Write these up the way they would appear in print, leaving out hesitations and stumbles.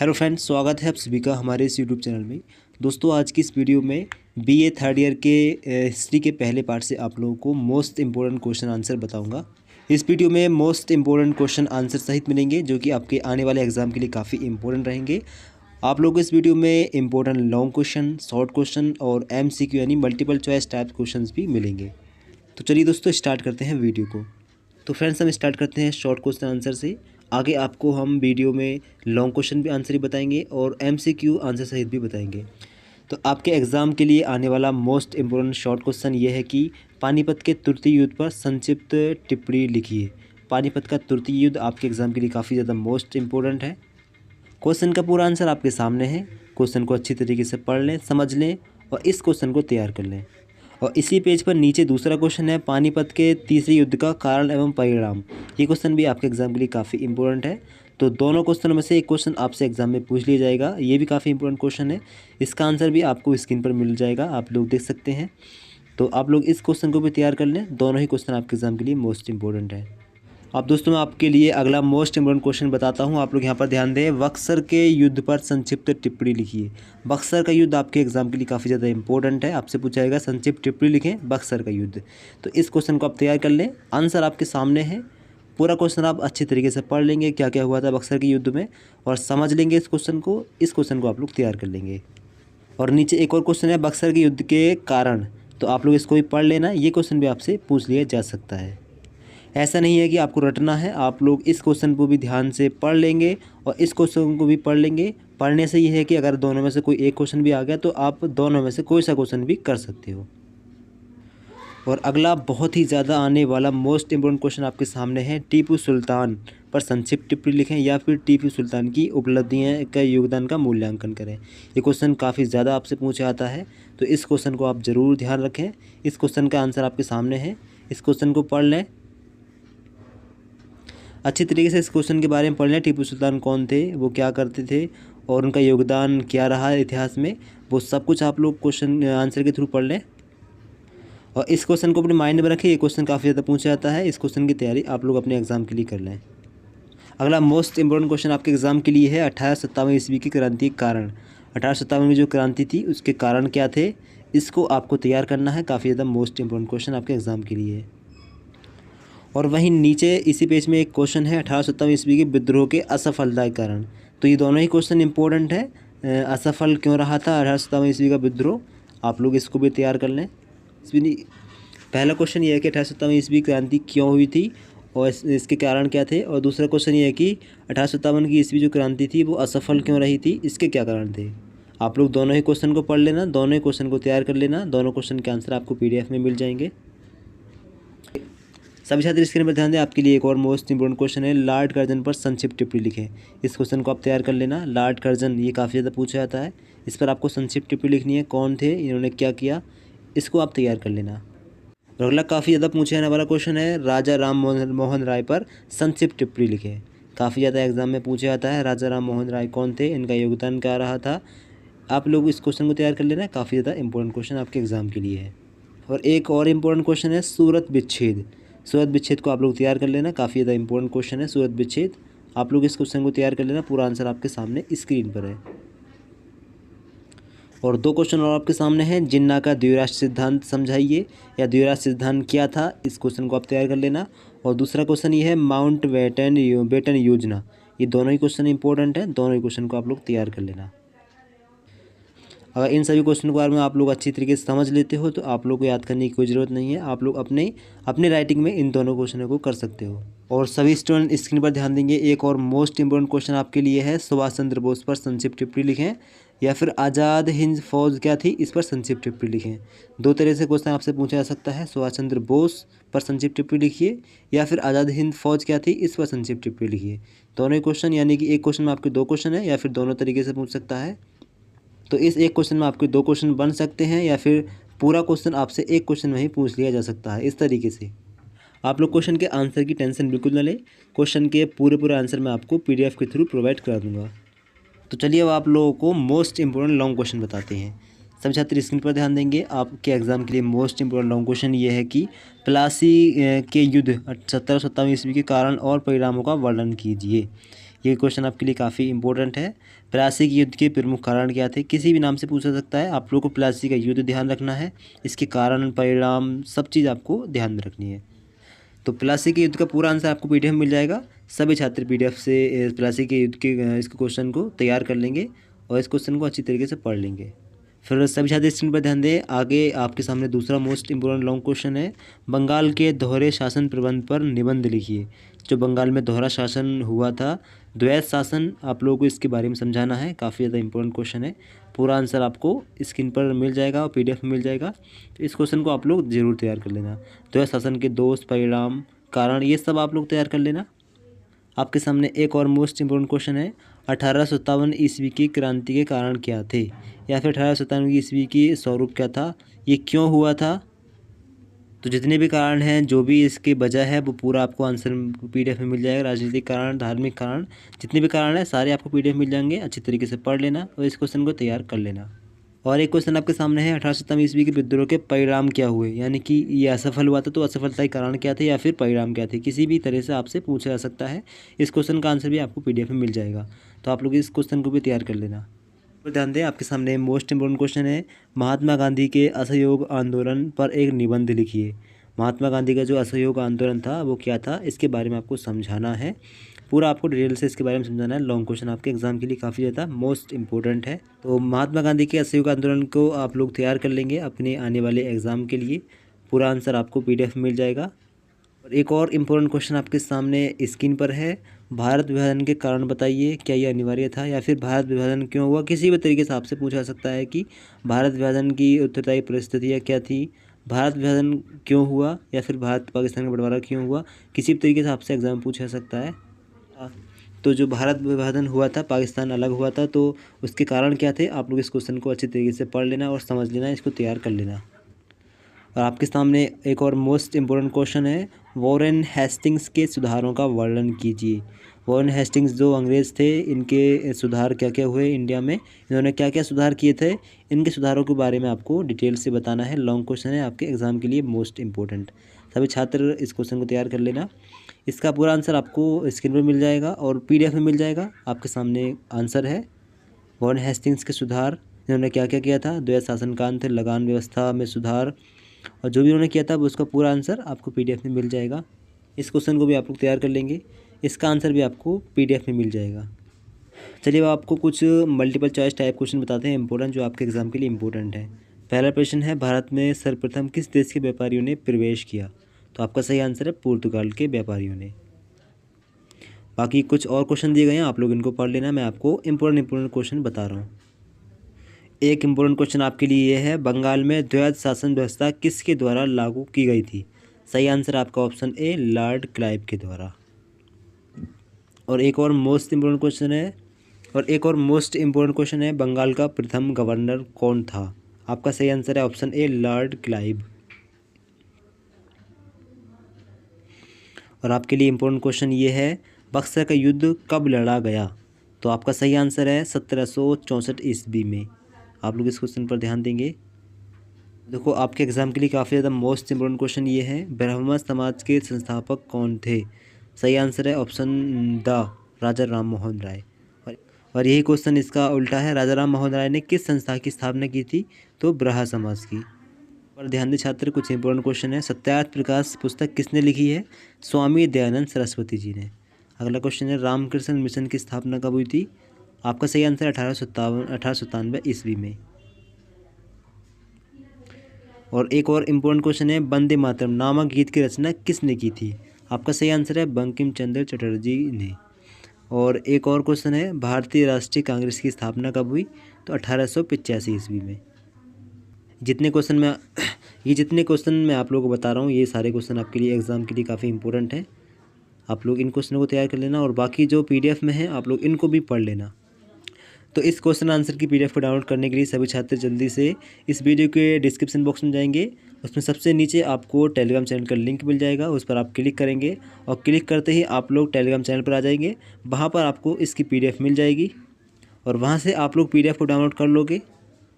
Hello friends, स्वागत है आप सभी का हमारे इस यूट्यूब चैनल में। दोस्तों, आज की इस वीडियो में बीए थर्ड ईयर के हिस्ट्री के पहले पार्ट से आप लोगों को मोस्ट इंपॉर्टेंट क्वेश्चन आंसर बताऊंगा। इस वीडियो में मोस्ट इंपॉर्टेंट क्वेश्चन आंसर सहित मिलेंगे जो कि आपके आने वाले एग्जाम के लिए काफ़ी इंपॉर्टेंट रहेंगे। आप लोग इस वीडियो में important long question, short question और MCQ यानी मल्टीपल चॉइस टाइप क्वेश्चन भी मिलेंगे। तो चलिए दोस्तों, स्टार्ट करते हैं वीडियो को। तो फ्रेंड्स, हम स्टार्ट करते हैं शॉर्ट क्वेश्चन आंसर से। आगे आपको हम वीडियो में लॉन्ग क्वेश्चन भी आंसर ही बताएंगे और MCQ आंसर सहित भी बताएंगे। तो आपके एग्ज़ाम के लिए आने वाला मोस्ट इम्पोर्टेंट शॉर्ट क्वेश्चन ये है कि पानीपत के तृतीय युद्ध पर संक्षिप्त टिप्पणी लिखिए। पानीपत का तृतीय युद्ध आपके एग्ज़ाम के लिए काफ़ी ज़्यादा मोस्ट इम्पोर्टेंट है। क्वेश्चन का पूरा आंसर आपके सामने है। क्वेश्चन को अच्छी तरीके से पढ़ लें, समझ लें और इस क्वेश्चन को तैयार कर लें। और इसी पेज पर नीचे दूसरा क्वेश्चन है, पानीपत के तीसरे युद्ध का कारण एवं परिणाम। ये क्वेश्चन भी आपके एग्जाम के लिए काफ़ी इंपॉर्टेंट है। तो दोनों क्वेश्चनों में से एक क्वेश्चन आपसे एग्जाम में पूछ लिया जाएगा। ये भी काफ़ी इंपॉर्टेंट क्वेश्चन है। इसका आंसर भी आपको स्क्रीन पर मिल जाएगा, आप लोग देख सकते हैं। तो आप लोग इस क्वेश्चन को भी तैयार कर लें। दोनों ही क्वेश्चन आपके एग्जाम के लिए मोस्ट इंपॉर्टेंट है। अब दोस्तों, मैं आपके लिए अगला मोस्ट इम्पोर्टेंट क्वेश्चन बताता हूं। आप लोग यहां पर ध्यान दें। बक्सर के युद्ध पर संक्षिप्त टिप्पणी लिखिए। बक्सर का युद्ध आपके एग्जाम के लिए काफ़ी ज़्यादा इंपॉर्टेंट है। आपसे पूछा जाएगा संक्षिप्त टिप्पणी लिखें बक्सर का युद्ध। तो इस क्वेश्चन को आप तैयार कर लें। आंसर आपके सामने है। पूरा क्वेश्चन आप अच्छी तरीके से पढ़ लेंगे, क्या क्या हुआ था बक्सर के युद्ध में, और समझ लेंगे इस क्वेश्चन को। इस क्वेश्चन को आप लोग तैयार कर लेंगे। और नीचे एक और क्वेश्चन है, बक्सर के युद्ध के कारण। तो आप लोग इसको भी पढ़ लेना। ये क्वेश्चन भी आपसे पूछ लिया जा सकता है। ऐसा नहीं है कि आपको रटना है, आप लोग इस क्वेश्चन को भी ध्यान से पढ़ लेंगे और इस क्वेश्चन को भी पढ़ लेंगे। पढ़ने से ये है कि अगर दोनों में से कोई एक क्वेश्चन भी आ गया तो आप दोनों में से कोई सा क्वेश्चन भी कर सकते हो। और अगला बहुत ही ज़्यादा आने वाला मोस्ट इम्पोर्टेंट क्वेश्चन आपके सामने है, टीपू सुल्तान पर संक्षिप्त टिप्पणी लिखें या फिर टीपू सुल्तान की उपलब्धियां का योगदान का मूल्यांकन करें। ये क्वेश्चन काफ़ी ज़्यादा आपसे पूछा जाता है, तो इस क्वेश्चन को आप ज़रूर ध्यान रखें। इस क्वेश्चन का आंसर आपके सामने है। इस क्वेश्चन को पढ़ लें अच्छी तरीके से। इस क्वेश्चन के बारे में पढ़ लें। टीपू सुल्तान कौन थे, वो क्या करते थे और उनका योगदान क्या रहा इतिहास में, वो सब कुछ आप लोग क्वेश्चन आंसर के थ्रू पढ़ लें। और इस क्वेश्चन को अपने माइंड में रखें। ये क्वेश्चन काफ़ी ज़्यादा पूछा जाता है। इस क्वेश्चन की तैयारी आप लोग अपने एग्जाम के लिए कर लें। अगला मोस्ट इंपॉर्टेंट क्वेश्चन आपके एग्जाम के लिए है, 1857 ईस्वी की क्रांति के कारण। 1857 में जो क्रांति थी उसके कारण क्या थे, इसको आपको तैयार करना है। काफ़ी ज़्यादा मोस्ट इंपॉर्टेंट क्वेश्चन आपके एग्जाम के लिए है। और वहीं नीचे इसी पेज में एक क्वेश्चन है, 1857 ईस्वी के विद्रोह के असफलता के कारण। तो ये दोनों ही क्वेश्चन इंपॉर्टेंट है। असफल क्यों रहा था 1857 ईस्वी का विद्रोह, आप लोग इसको भी तैयार कर लें। पहला क्वेश्चन ये है कि 1857 ईस्वी क्रांति क्यों हुई थी और इसके कारण क्या थे। और दूसरा क्वेश्चन ये है कि 1857 की ईस्वी जो क्रांति थी वो असफल क्यों रही थी, इसके क्या कारण थे। आप लोग दोनों ही क्वेश्चन को पढ़ लेना, दोनों ही क्वेश्चन को तैयार कर लेना। दोनों क्वेश्चन के आंसर आपको PDF में मिल जाएंगे। सभी छात्र स्क्रीन पर ध्यान दें। आपके लिए एक और मोस्ट इंपोर्टेंट क्वेश्चन है, लॉर्ड कर्जन पर संक्षिप्त टिप्पणी लिखें। इस क्वेश्चन को आप तैयार कर लेना। लॉर्ड कर्जन ये काफ़ी ज़्यादा पूछा जाता है। इस पर आपको संक्षिप्त टिप्पणी लिखनी है, कौन थे, इन्होंने क्या किया, इसको आप तैयार कर लेना। और अगला काफ़ी ज़्यादा पूछे जाने वाला क्वेश्चन है, राजा राम मोहन राय पर संक्षिप्त टिप्पणी लिखें। काफ़ी ज़्यादा एग्जाम में पूछा जाता है, राजा राम मोहन राय कौन थे, इनका योगदान क्या रहा था। आप लोग इस क्वेश्चन को तैयार कर लेना। काफ़ी ज़्यादा इंपॉर्टेंट क्वेश्चन आपके एग्जाम के लिए है। और एक और इम्पोर्टेंट क्वेश्चन है, सूरत विच्छेद। सूरत विच्छेद को आप लोग तैयार कर लेना। काफ़ी ज़्यादा इंपॉर्टेंट क्वेश्चन है सूरत विच्छेद। आप लोग इस क्वेश्चन को तैयार कर लेना। पूरा आंसर आपके सामने स्क्रीन पर है। और दो क्वेश्चन और आपके सामने हैं, जिन्ना का द्विराष्ट्र सिद्धांत समझाइए या द्विराष्ट्र सिद्धांत क्या था, इस क्वेश्चन को आप तैयार कर लेना। और दूसरा क्वेश्चन ये है, माउंट बेटन योजना। ये दोनों ही क्वेश्चन इंपॉर्टेंट हैं। दोनों ही क्वेश्चन को आप लोग तैयार कर लेना। अगर इन सभी क्वेश्चन के बारे में आप लोग अच्छी तरीके से समझ लेते हो तो आप लोग को याद करने की कोई ज़रूरत नहीं है। आप लोग अपने राइटिंग में इन दोनों क्वेश्चनों को कर सकते हो। और सभी स्टूडेंट स्क्रीन पर ध्यान देंगे। एक और मोस्ट इंपोर्टेंट क्वेश्चन आपके लिए है, सुभाष चंद्र बोस पर संक्षिप्त टिप्पणी लिखें या फिर आज़ाद हिंद फौज क्या थी, इस पर संक्षिप्त टिप्पणी लिखें। दो तरह से क्वेश्चन आपसे पूछा जा सकता है, सुभाष चंद्र बोस पर संक्षिप्त टिप्पणी लिखिए या फिर आज़ाद हिंद फौज क्या थी, इस पर संक्षिप्त टिप्पणी लिखिए। दोनों ही क्वेश्चन, यानी कि एक क्वेश्चन में आपके दो क्वेश्चन है या फिर दोनों तरीके से पूछ सकता है। तो इस एक क्वेश्चन में आपके दो क्वेश्चन बन सकते हैं या फिर पूरा क्वेश्चन आपसे एक क्वेश्चन में ही पूछ लिया जा सकता है। इस तरीके से आप लोग क्वेश्चन के आंसर की टेंशन बिल्कुल न लें। क्वेश्चन के पूरे आंसर मैं आपको PDF के थ्रू प्रोवाइड करा दूंगा। तो चलिए अब आप लोगों को मोस्ट इंपोर्टेंट लॉन्ग क्वेश्चन बताते हैं। सभी छात्र स्क्रीन पर ध्यान देंगे। आपके एग्जाम के लिए मोस्ट इंपोर्टेंट लॉन्ग क्वेश्चन ये है कि प्लासी के युद्ध 1757 ईस्वी के कारण और परिणामों का वर्णन कीजिए। ये क्वेश्चन आपके लिए काफ़ी इंपॉर्टेंट है। प्लासी के युद्ध के प्रमुख कारण क्या थे, किसी भी नाम से पूछा सकता है। आप लोगों को प्लासी का युद्ध ध्यान रखना है, इसके कारण परिणाम सब चीज़ आपको ध्यान में रखनी है। तो प्लासी के युद्ध का पूरा आंसर आपको पीडीएफ मिल जाएगा। सभी छात्र पीडीएफ से प्लासी के युद्ध के इस क्वेश्चन को तैयार कर लेंगे और इस क्वेश्चन को अच्छी तरीके से पढ़ लेंगे। फिर सभी छात्र स्क्रीन पर ध्यान दें। आगे आपके सामने दूसरा मोस्ट इंपोर्टेंट लॉन्ग क्वेश्चन है, बंगाल के दोहरे शासन प्रबंध पर निबंध लिखिए। जो बंगाल में दोहरा शासन हुआ था, द्वैत शासन, आप लोगों को इसके बारे में समझाना है। काफ़ी ज़्यादा इंपॉर्टेंट क्वेश्चन है। पूरा आंसर आपको स्क्रीन पर मिल जाएगा और पीडीएफ में मिल जाएगा। तो इस क्वेश्चन को आप लोग ज़रूर तैयार कर लेना। द्वैत शासन के दोष, परिणाम, कारण, ये सब आप लोग तैयार कर लेना। आपके सामने एक और मोस्ट इंपोर्टेंट क्वेश्चन है, 1857 ईस्वी की क्रांति के कारण क्या थे, या फिर 1857 ईस्वी की स्वरूप क्या था, ये क्यों हुआ था। तो जितने भी कारण हैं, जो भी इसकी वजह है, वो पूरा आपको आंसर पीडीएफ में मिल जाएगा। राजनीतिक कारण, धार्मिक कारण, जितने भी कारण हैं सारे आपको पीडीएफ मिल जाएंगे। अच्छी तरीके से पढ़ लेना और इस क्वेश्चन को तैयार कर लेना। और एक क्वेश्चन आपके सामने है, 1857 ईस्वी के विद्रोह के परिणाम क्या हुए, यानी कि ये असफल हुआ था तो असफलता के कारण क्या थे या फिर परिणाम क्या थे, किसी भी तरह से आपसे पूछा जा सकता है। इस क्वेश्चन का आंसर भी आपको पीडीएफ में मिल जाएगा। तो आप लोग इस क्वेश्चन को भी तैयार कर लेना। तो ध्यान दें, आपके सामने मोस्ट इंपोर्टेंट क्वेश्चन है, महात्मा गांधी के असहयोग आंदोलन पर एक निबंध लिखिए। महात्मा गांधी का जो असहयोग आंदोलन था वो क्या था, इसके बारे में आपको समझाना है। पूरा आपको डिटेल से इसके बारे में समझाना है। लॉन्ग क्वेश्चन आपके एग्जाम के लिए काफ़ी ज़्यादा मोस्ट इंपॉर्टेंट है। तो महात्मा गांधी के असहयोग आंदोलन को आप लोग तैयार कर लेंगे अपने आने वाले एग्ज़ाम के लिए। पूरा आंसर आपको पीडीएफ में मिल जाएगा। और एक और इम्पोर्टेंट क्वेश्चन आपके सामने स्क्रीन पर है, भारत विभाजन के कारण बताइए, क्या ये अनिवार्य था या फिर भारत विभाजन क्यों हुआ। किसी भी तरीके से आपसे पूछा सकता है कि भारत विभाजन की उत्तरदायी परिस्थितियाँ क्या थी, भारत विभाजन क्यों हुआ, या फिर भारत पाकिस्तान का बंटवारा क्यों हुआ। किसी भी तरीके से आपसे एग्जाम पूछा सकता है। तो जो भारत विभाजन हुआ था, पाकिस्तान अलग हुआ था, तो उसके कारण क्या थे, आप लोग इस क्वेश्चन को अच्छी तरीके से पढ़ लेना और समझ लेना, इसको तैयार कर लेना। और आपके सामने एक और मोस्ट इम्पोर्टेंट क्वेश्चन है, वॉरेन हेस्टिंग्स के सुधारों का वर्णन कीजिए। वॉरेन हेस्टिंग्स जो अंग्रेज़ थे, इनके सुधार क्या क्या हुए इंडिया में, इन्होंने क्या क्या सुधार किए थे, इनके सुधारों के बारे में आपको डिटेल से बताना है। लॉन्ग क्वेश्चन है, आपके एग्जाम के लिए मोस्ट इंपॉर्टेंट। सभी छात्र इस क्वेश्चन को तैयार कर लेना। इसका पूरा आंसर आपको स्क्रीन पर मिल जाएगा और पीडीएफ में मिल जाएगा। आपके सामने आंसर है, वॉरेन हेस्टिंग्स के सुधार, इन्होंने क्या क्या किया था, द्वैत शासन काल थे, लगान व्यवस्था में सुधार, और जो भी उन्होंने किया था वो उसका पूरा आंसर आपको पीडीएफ में मिल जाएगा। इस क्वेश्चन को भी आप लोग तैयार कर लेंगे, इसका आंसर भी आपको पीडीएफ में मिल जाएगा। चलिए अब आपको कुछ मल्टीपल चॉइस टाइप क्वेश्चन बताते हैं इंपॉर्टेंट, जो आपके एग्जाम के लिए इंपॉर्टेंट है। पहला प्रश्न है, भारत में सर्वप्रथम किस देश के व्यापारियों ने प्रवेश किया। तो आपका सही आंसर है, पुर्तगाल के व्यापारियों ने। बाकी कुछ और क्वेश्चन दिए गए हैं, आप लोग इनको पढ़ लेना। मैं आपको इंपॉर्टेंट क्वेश्चन बता रहा हूँ। एक इम्पोर्टेंट क्वेश्चन आपके लिए ये है, बंगाल में द्वैत शासन व्यवस्था किसके द्वारा लागू की गई थी। सही आंसर आपका ऑप्शन ए, लॉर्ड क्लाइव के द्वारा। और एक और मोस्ट इम्पोर्टेंट क्वेश्चन है, बंगाल का प्रथम गवर्नर कौन था। आपका सही आंसर है ऑप्शन ए, लॉर्ड क्लाइव। और आपके लिए इम्पोर्टेंट क्वेश्चन ये है, बक्सर का युद्ध कब लड़ा गया। तो आपका सही आंसर है 1764 ईस्वी में। आप लोग इस क्वेश्चन पर ध्यान देंगे। देखो आपके एग्जाम के लिए काफ़ी ज़्यादा मोस्ट इम्पोर्टेंट क्वेश्चन ये है, ब्राह्मण समाज के संस्थापक कौन थे। सही आंसर है ऑप्शन द, राजा राम मोहन राय। और यही क्वेश्चन इसका उल्टा है, राजा राम मोहन राय ने किस संस्था की स्थापना की थी। तो ब्रहा समाज की। और ध्यान दें छात्र, कुछ इंपॉर्टेंट क्वेश्चन है, सत्याग्रह प्रकाश पुस्तक किसने लिखी है। स्वामी दयानंद सरस्वती जी ने। अगला क्वेश्चन है, रामकृष्ण मिशन की स्थापना कब हुई थी। आपका सही आंसर 1897 ईस्वी में। और एक और इम्पोर्टेंट क्वेश्चन है, वंदे मातरम नामक गीत की रचना किसने की थी। आपका सही आंसर है बंकिम चंद्र चटर्जी ने। और एक और क्वेश्चन है, भारतीय राष्ट्रीय कांग्रेस की स्थापना कब हुई। तो 1885 ईस्वी में। जितने क्वेश्चन मैं आप लोगों को बता रहा हूँ, ये सारे क्वेश्चन आपके लिए एग्जाम के लिए काफ़ी इंपॉर्टेंट है। आप लोग इन क्वेश्चनों को तैयार कर लेना और बाकी जो पीडीएफ में है आप लोग इनको भी पढ़ लेना। तो इस क्वेश्चन आंसर की पीडीएफ को डाउनलोड करने के लिए सभी छात्र जल्दी से इस वीडियो के डिस्क्रिप्शन बॉक्स में जाएंगे, उसमें सबसे नीचे आपको टेलीग्राम चैनल का लिंक मिल जाएगा, उस पर आप क्लिक करेंगे और क्लिक करते ही आप लोग टेलीग्राम चैनल पर आ जाएंगे। वहाँ पर आपको इसकी पीडीएफ मिल जाएगी और वहाँ से आप लोग पीडीएफ को डाउनलोड कर लोगे।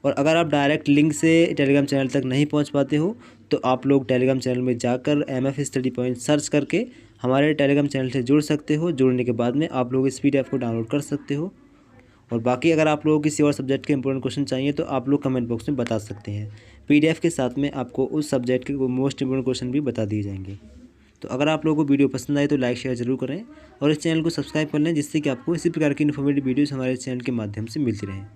और अगर आप डायरेक्ट लिंक से टेलीग्राम चैनल तक नहीं पहुँच पाते हो तो आप लोग टेलीग्राम चैनल में जाकर MF स्टडी पॉइंट सर्च करके हमारे टेलीग्राम चैनल से जुड़ सकते हो। जुड़ने के बाद में आप लोग इस PDF को डाउनलोड कर सकते हो। और बाकी अगर आप लोगों को किसी और सब्जेक्ट के इंपॉर्टेंट क्वेश्चन चाहिए तो आप लोग कमेंट बॉक्स में बता सकते हैं। PDF के साथ में आपको उस सब्जेक्ट के मोस्ट इंपॉर्टेंट क्वेश्चन भी बता दिए जाएंगे। तो अगर आप लोगों को वीडियो पसंद आए तो लाइक शेयर ज़रूर करें और इस चैनल को सब्सक्राइब कर लें, जिससे कि आपको इसी प्रकार की इन्फॉर्मेटिव वीडियोस हमारे चैनल के माध्यम से मिलती रहें।